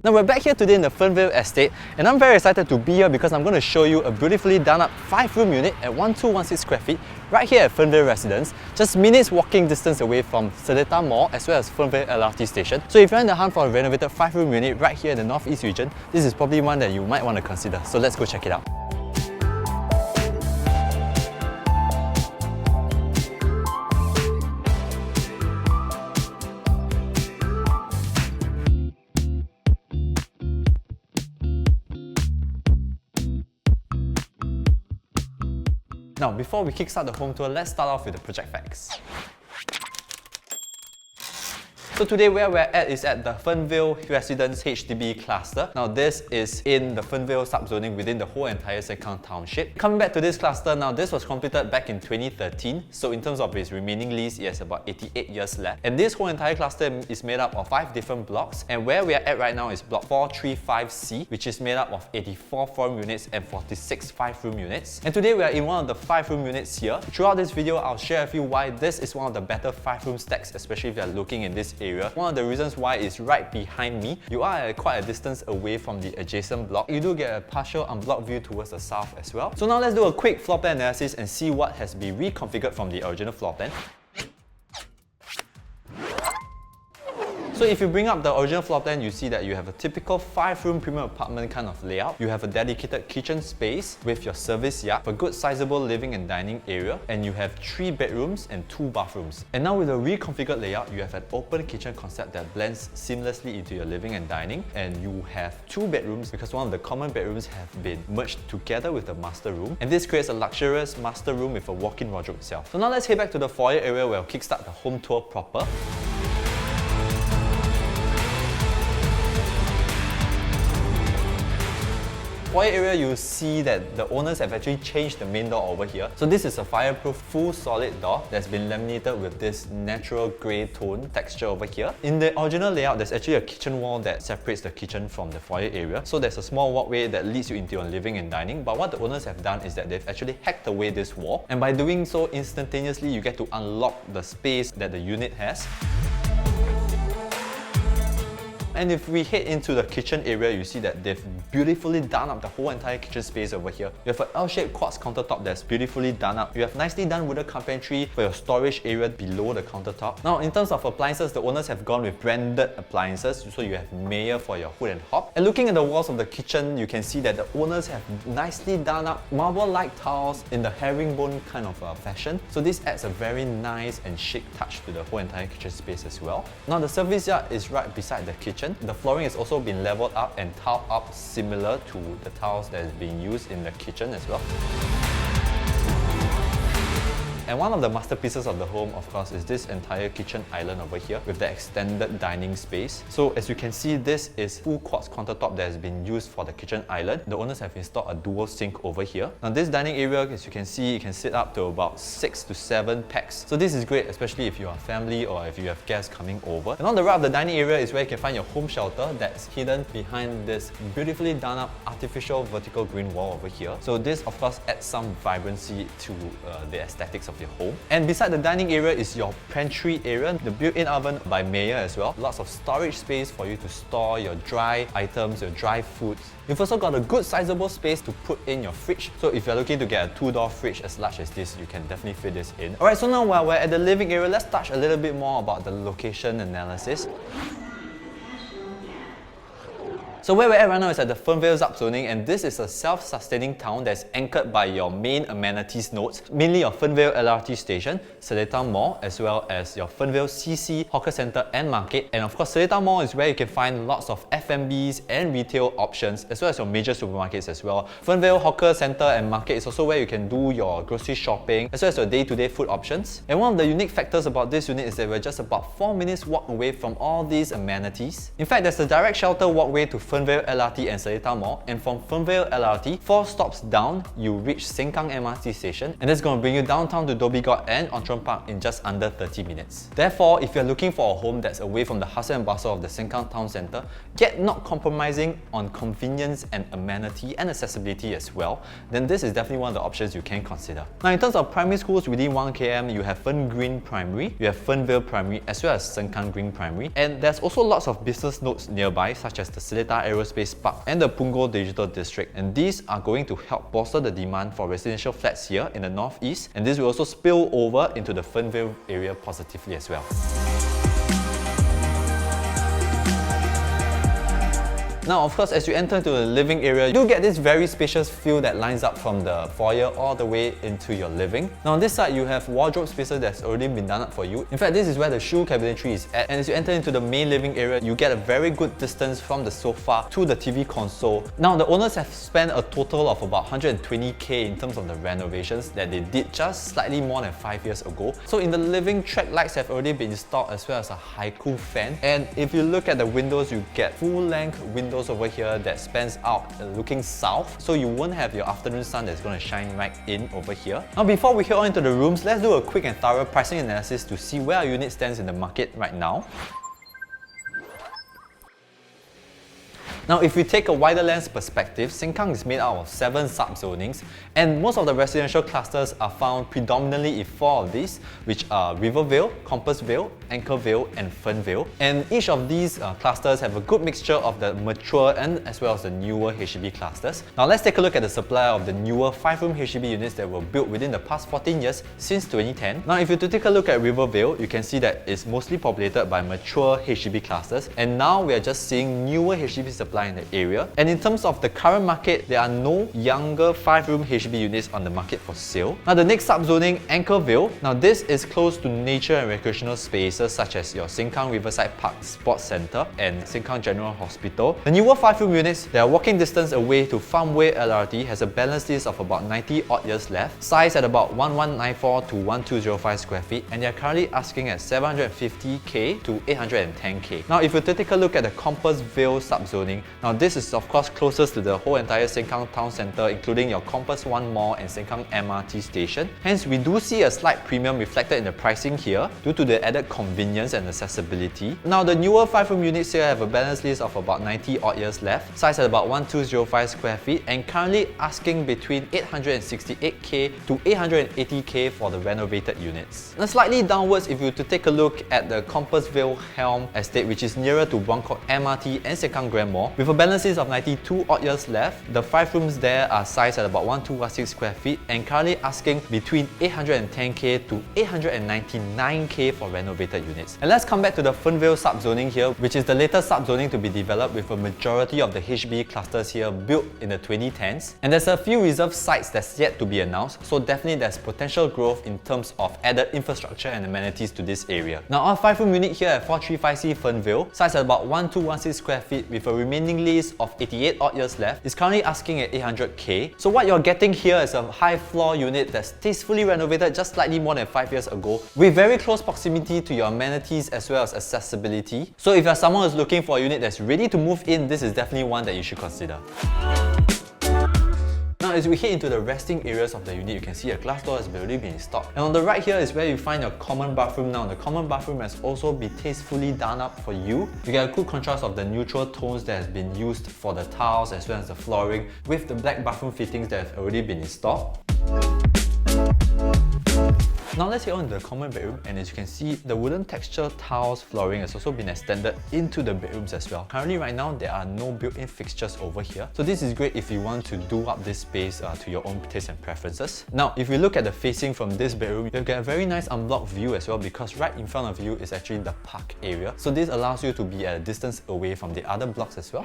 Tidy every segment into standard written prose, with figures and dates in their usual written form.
Now we're back here today in the Fernvale estate, and I'm very excited to be here because I'm going to show you a beautifully done up 5-room unit at 1216 square feet right here at Fernvale Residence, just minutes walking distance away from Seletar Mall as well as Fernvale LRT station. So if you're in the hunt for a renovated 5-room unit right here in the northeast region, this is probably one that you might want to consider. So let's go check it out. Now, before we kickstart the home tour, let's start off with the project facts. So today where we're at is at the Fernvale Residence HDB cluster. Now this is in the Fernvale subzoning within the whole entire Sengkang township. Coming back to this cluster now, this was completed back in 2013. So in terms of its remaining lease, it has about 88 years left. And this whole entire cluster is made up of 5 different blocks. And where we are at right now is block 435C, which is made up of 84 4-room units and 46 5-room units. And today we are in one of the 5-room units here. Throughout this video, I'll share with you why this is one of the better 5-room stacks, especially if you're looking in this area. One of the reasons why is right behind me. You are at quite a distance away from the adjacent block. You do get a partial unblocked view towards the south as well. So now let's do a quick floor plan analysis and see what has been reconfigured from the original floor plan. So if you bring up the original floor plan, you see that you have a typical 5-room premium apartment kind of layout. You have a dedicated kitchen space with your service yard, a good sizable living and dining area, and you have 3 bedrooms and 2 bathrooms. And now with the reconfigured layout, you have an open kitchen concept that blends seamlessly into your living and dining, and you have 2 bedrooms because one of the common bedrooms have been merged together with the master room, and this creates a luxurious master room with a walk-in wardrobe itself. So now let's head back to the foyer area where we'll kickstart the home tour proper. Foyer area, you'll see that the owners have actually changed the main door over here. So this is a fireproof full solid door that's been laminated with this natural grey tone texture over here. In the original layout, there's actually a kitchen wall that separates the kitchen from the foyer area. So there's a small walkway that leads you into your living and dining. But what the owners have done is that they've actually hacked away this wall. And by doing so, instantaneously, you get to unlock the space that the unit has. And if we head into the kitchen area, you see that they've beautifully done up the whole entire kitchen space over here. You have an L-shaped quartz countertop that's beautifully done up. You have nicely done wooden carpentry for your storage area below the countertop. Now, in terms of appliances, the owners have gone with branded appliances. So you have Foeyr for your hood and hob. And looking at the walls of the kitchen, you can see that the owners have nicely done up marble-like tiles in the herringbone kind of fashion. So this adds a very nice and chic touch to the whole entire kitchen space as well. Now, the service yard is right beside the kitchen. The flooring has also been leveled up and tiled up similar to the tiles that is being used in the kitchen as well. And one of the masterpieces of the home, of course, is this entire kitchen island over here with the extended dining space. So as you can see, this is full quartz countertop that has been used for the kitchen island. The owners have installed a dual sink over here. Now this dining area, as you can see, you can sit up to about 6 to 7 packs. So this is great, especially if you are family or if you have guests coming over. And on the right of the dining area is where you can find your home shelter that's hidden behind this beautifully done up artificial vertical green wall over here. So this, of course, adds some vibrancy to the aesthetics of your home. And beside the dining area is your pantry area, the built-in oven by Foeyr as well. Lots of storage space for you to store your dry items, your dry foods. You've also got a good sizable space to put in your fridge. So if you're looking to get a 2-door fridge as large as this, you can definitely fit this in. Alright, so now while we're at the living area, let's touch a little bit more about the location analysis. So where we're at right now is at the Fernvale subzoning, and this is a self-sustaining town that's anchored by your main amenities nodes, mainly your Fernvale LRT station, Seletar Mall, as well as your Fernvale CC, hawker centre and market. And of course, Seletar Mall is where you can find lots of F&Bs and retail options, as well as your major supermarkets as well. Fernvale hawker centre and market is also where you can do your grocery shopping, as well as your day-to-day food options. And one of the unique factors about this unit is that we're just about 4 minutes walk away from all these amenities. In fact, there's a direct shelter walkway to Fernvale LRT and Seletar Mall, and from Fernvale LRT, 4 stops down, you reach Sengkang MRT station, and that's going to bring you downtown to Dhoby Ghaut and Outram Park in just under 30 minutes. Therefore, if you're looking for a home that's away from the hustle and bustle of the Sengkang town centre, yet not compromising on convenience and amenity and accessibility as well, then this is definitely one of the options you can consider. Now, in terms of primary schools within 1 km, you have Fern Green Primary, you have Fernvale Primary, as well as Sengkang Green Primary, and there's also lots of business nodes nearby, such as the Seletar Aerospace Park and the Punggol Digital District, and these are going to help bolster the demand for residential flats here in the northeast, and this will also spill over into the Fernvale area positively as well. Now, of course, as you enter into the living area, you get this very spacious feel that lines up from the foyer all the way into your living. Now, on this side, you have wardrobe spaces that's already been done up for you. In fact, this is where the shoe cabinetry is at, and as you enter into the main living area, you get a very good distance from the sofa to the TV console. Now, the owners have spent a total of about 120k in terms of the renovations that they did just slightly more than 5 years ago. So in the living, track lights have already been installed as well as a haiku fan. And if you look at the windows, you get full-length windows over here that spans out looking south, so you won't have your afternoon sun that's going to shine right in over here. Now, before we head on into the rooms, let's do a quick and thorough pricing analysis to see where our unit stands in the market right now. Now, if we take a wider lens perspective, Sengkang is made out of 7 sub-zonings, and most of the residential clusters are found predominantly in 4 of these, which are Rivervale, Compassvale, Anchorvale, and Fernvale. And each of these clusters have a good mixture of the mature and as well as the newer HDB clusters. Now, let's take a look at the supply of the newer 5-room HDB units that were built within the past 14 years since 2010. Now, if you take a look at Rivervale, you can see that it's mostly populated by mature HDB clusters, and now we are just seeing newer HDB supply in the area. And in terms of the current market, there are no younger 5-room HDB units on the market for sale. Now, the next subzoning, Anchorvale. Now, this is close to nature and recreational spaces such as your Sengkang Riverside Park Sports Centre and Sengkang General Hospital. The newer 5-room units that are walking distance away to Fernvale LRT has a balance list of about 90 odd years left, size at about 1194 to 1205 square feet, and they are currently asking at 750k to 810k. Now, if you take a look at the Compassvale subzoning, now this is of course closest to the whole entire Sengkang town centre, including your Compass 1 Mall and Sengkang MRT station. Hence, we do see a slight premium reflected in the pricing here due to the added convenience and accessibility. Now, the newer 5-room units here have a balance list of about 90 odd years left, size at about 1205 square feet, and currently asking between 868k to 880k for the renovated units. Now, slightly downwards, if you were to take a look at the Compassvale Helm estate, which is nearer to Buangkok MRT and Sengkang Grand Mall, with a balance list of 92 odd years left, the 5 rooms there are sized at about 1216 square feet and currently asking between 810k to 899k for renovated units. And let's come back to the Fernvale subzoning here, which is the latest subzoning to be developed, with a majority of the HDB clusters here built in the 2010s. And there's a few reserved sites that's yet to be announced, so definitely there's potential growth in terms of added infrastructure and amenities to this area. Now, our 5-room unit here at 435C Fernvale, sized at about 1216 square feet with a remaining lease of 88 odd years left, is currently asking at 800k. So what you're getting here is a high floor unit that's tastefully renovated just slightly more than 5 years ago, with very close proximity to your amenities as well as accessibility. So if you're someone who's looking for a unit that's ready to move in, this is definitely one that you should consider. Now, as we head into the resting areas of the unit, you can see a glass door has already been installed. And on the right here is where you find your common bathroom now. The common bathroom has also been tastefully done up for you. You get a good contrast of the neutral tones that has been used for the tiles as well as the flooring, with the black bathroom fittings that have already been installed. Now let's head on to the common bedroom, and as you can see, the wooden texture tiles flooring has also been extended into the bedrooms as well. Currently right now, there are no built-in fixtures over here, so this is great if you want to do up this space to your own taste and preferences. Now, if you look at the facing from this bedroom, you get a very nice unblocked view as well, because right in front of you is actually the park area. So this allows you to be at a distance away from the other blocks as well.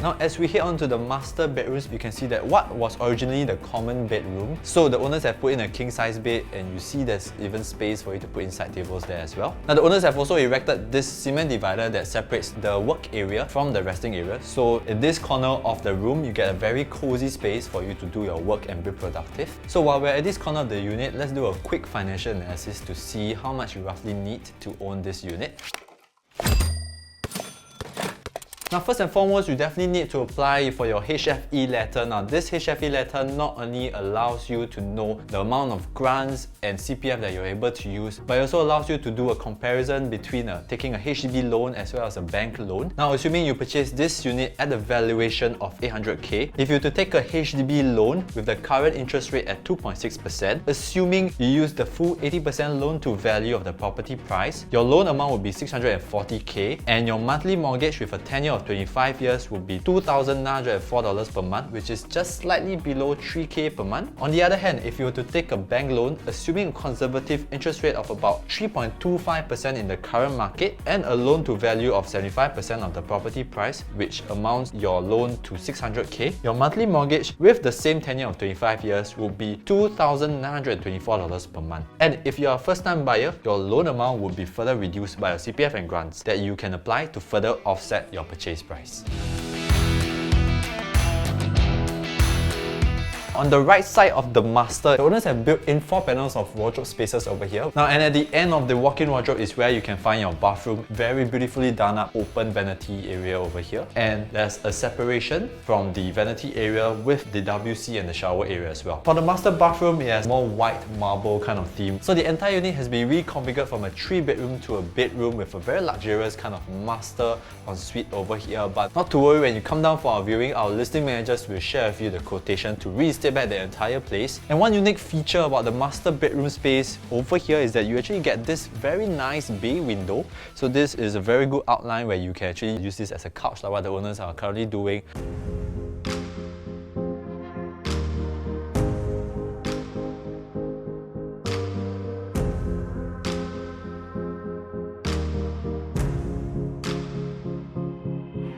Now, as we head on to the master bedrooms, you can see that what was originally the common bedroom, so the owners have put in a king-size bed, and you see there's even space for you to put in side tables there as well. Now, the owners have also erected this cement divider that separates the work area from the resting area. So in this corner of the room, you get a very cozy space for you to do your work and be productive. So while we're at this corner of the unit, let's do a quick financial analysis to see how much you roughly need to own this unit. Now first and foremost, you definitely need to apply for your HFE letter. Now this HFE letter not only allows you to know the amount of grants and CPF that you're able to use, but it also allows you to do a comparison between taking a HDB loan as well as a bank loan. Now assuming you purchase this unit at a valuation of 800k, if you were to take a HDB loan with the current interest rate at 2.6%, assuming you use the full 80% loan to value of the property price, your loan amount would be 640k, and your monthly mortgage with a tenure of 25 years would be $2,904 per month, which is just slightly below 3k per month. On the other hand, if you were to take a bank loan, assuming a conservative interest rate of about 3.25% in the current market and a loan to value of 75% of the property price, which amounts your loan to 600k, your monthly mortgage with the same tenure of 25 years will be $2,924 per month. And if you are a first-time buyer, your loan amount would be further reduced by your CPF and grants that you can apply to further offset your purchase price. On the right side of the master, the owners have built in 4 panels of wardrobe spaces over here. Now, and at the end of the walk-in wardrobe is where you can find your bathroom. Very beautifully done up open vanity area over here. And there's a separation from the vanity area with the WC and the shower area as well. For the master bathroom, it has more white marble kind of theme. So the entire unit has been reconfigured from a 3-bedroom to a bedroom with a very luxurious kind of master ensuite over here. But not to worry, when you come down for our viewing, our listing managers will share with you the quotation to restate back the entire place. And one unique feature about the master bedroom space over here is that you actually get this very nice bay window. So this is a very good outline where you can actually use this as a couch, like what the owners are currently doing.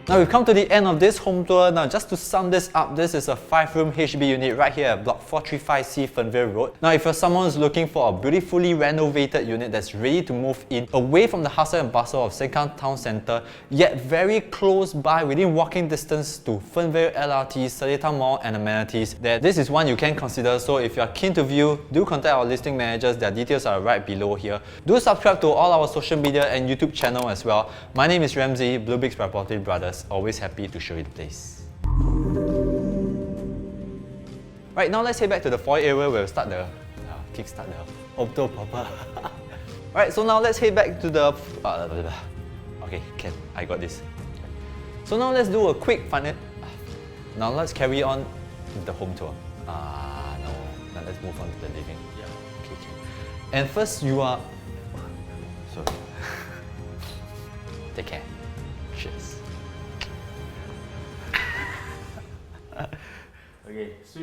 Now we've come to the end of this home tour. Now just to sum this up, this is a 5-room HDB unit right here at Block 435C Fernvale Road. Now if you're someone who's looking for a beautifully renovated unit that's ready to move in, away from the hustle and bustle of Sengkang Town Centre, yet very close by, within walking distance to Fernvale LRT, Seletar Mall and amenities, then this is one you can consider. So if you're keen to view, do contact our listing managers. Their details are right below here. Do subscribe to all our social media and YouTube channel as well. My name is Ramzi, bleubricks by PropertyLimBrothers. Always happy to show you the place. Right, now let's head back to the foyer area where we'll start the kickstart the auto proper. Right, so now let's head back to the okay, I got this. So now let's do a quick fun. Now let's carry on with the home tour. No. Now let's move on to the living. Yeah. Okay. And first you are. Sorry. Take care. Cheers. Okay, so